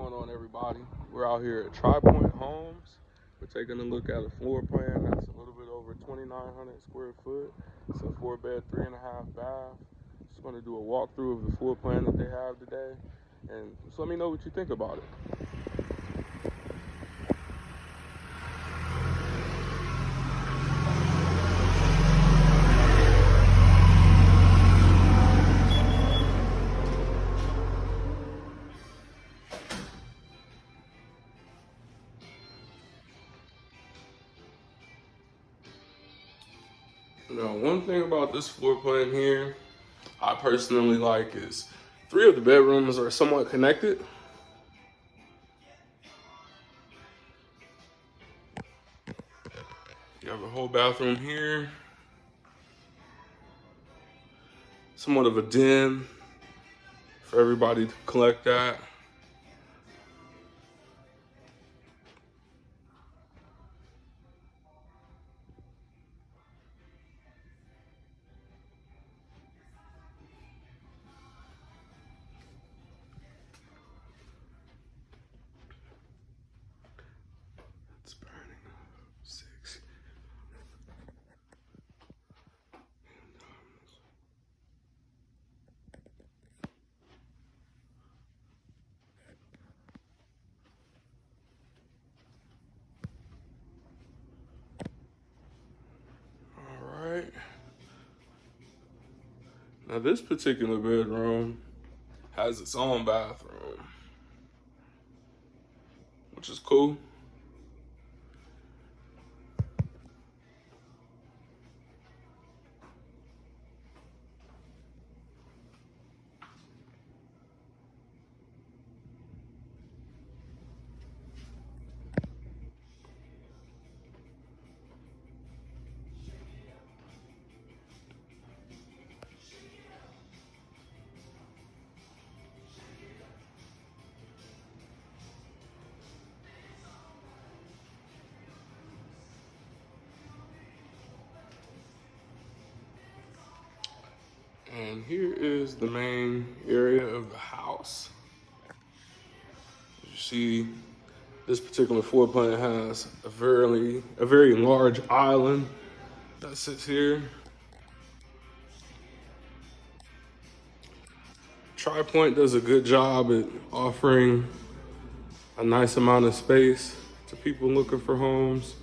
going on, everybody? We're out here at Tri-Point Homes. We're taking a look at a floor plan that's a little bit over 2,900 square foot. It's a 4-bed, 3.5 bath. Just going to do a walkthrough of the floor plan that they have today, and just let me know what you think about it. Now, one thing about this floor plan here, I personally like is 3 of the bedrooms are somewhat connected. You have a whole bathroom here, somewhat of a den for everybody to collect that. It's burning. 6. All right. Now this particular bedroom has its own bathroom, which is cool. And here is the main area of the house. You see, this particular floor plan has a very large island that sits here. Tri-Point does a good job at offering a nice amount of space to people looking for homes.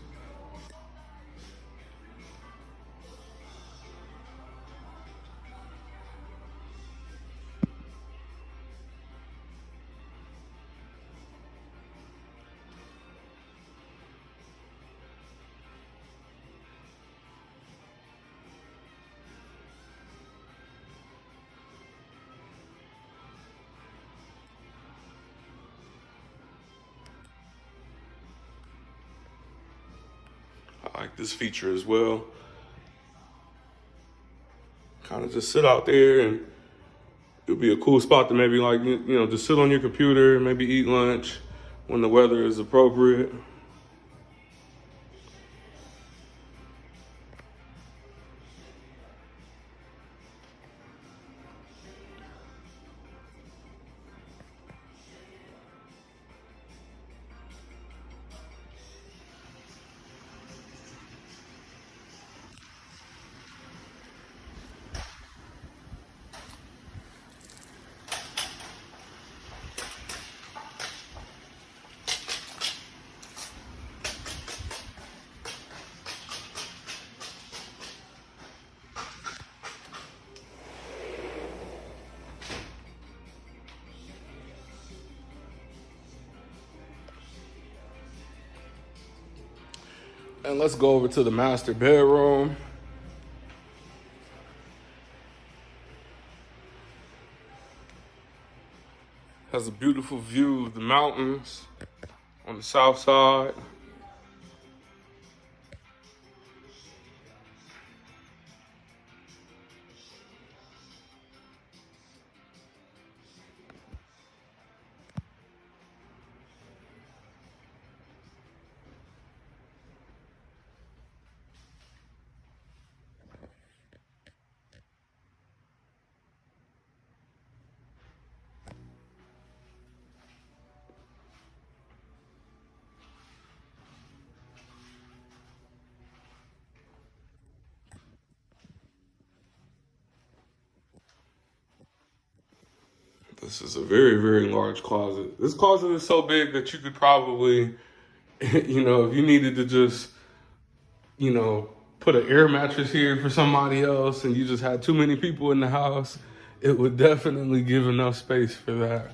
I like this feature as well. Kind of just sit out there, and it'll be a cool spot to maybe, like, just sit on your computer, maybe eat lunch when the weather is appropriate. And let's go over to the master bedroom. Has a beautiful view of the mountains on the south side. This is a very, very large closet. This closet is so big that you could probably, you know, if you needed to just, you know, put an air mattress here for somebody else and you just had too many people in the house, it would definitely give enough space for that.